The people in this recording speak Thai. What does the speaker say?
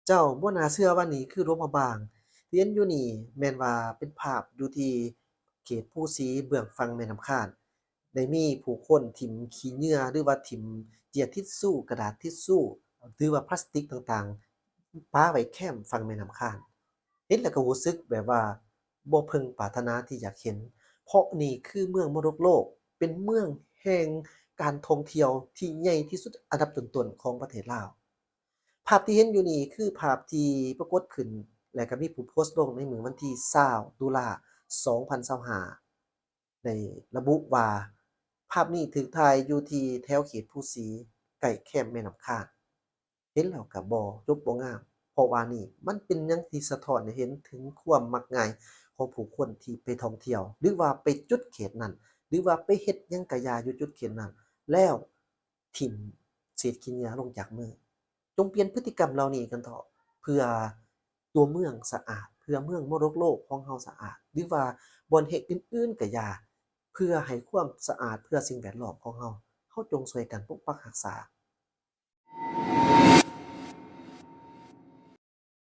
เจ้าบ่น่าเชื่อว่านี่คือหลวงพระบางที่เห็นอยู่นี่แม่นว่าเป็นภาพอยู่ที่เขตภูสีเบื้องฝั่งแม่น้ำค้านได้มีผู้คนถิ้มขี้เหงื่อหรือว่าถิ้มเจียทิชชู่กระดาษทิชชู่หรือว่าพลาสติกต่างๆปาไว้แคมฝั่งแม่น้ำค้านเห็นแล้วก็รู้สึกแบบว่าบ่พึงปรารถนาที่อยากเห็นเพราะนี่คือเมืองมรดกโลกเป็นเมืองแห่งการท่องเที่ยวที่ใหญ่ที่สุดอันดับต้นๆของประเทศลาว ภาพที่เห็นอยู่นี่คือภาพที่ปรากฏขึ้นและก็มีผู้โพสต์ลงในมื้อวันที่20ตุลา2025ได้ระบุว่าภาพนี้ถูกถ่ายอยู่ที่แถวเขตภูสีใกล้แคมป์แม่น้ำค้านเห็นแล้วก็บ่จบบ่งามเพราะว่านี่มันเป็นหยังที่สะท้อนให้เห็นถึงความมักง่ายของผู้คนที่ไปท่องเที่ยวหรือว่าไปจุดเขตนั้นหรือว่าไปเฮ็ดหยังก็อย่าอยู่จุดเขตนั้นแล้วถิ้มเศษขี้เหงื่อลงจากมือ จงเปลี่ยนพฤติกรรมเหล่านี้กันเถาะเพื่อตัวเมืองสะอาดเพื่อเมืองมรดกโลกของเราสะอาดหรือว่าบ่อนแห่งอื่นๆก็อย่าเพื่อให้ความสะอาดเพื่อสิ่งแวดล้อมของเราจงช่วยกันปกปักรักษา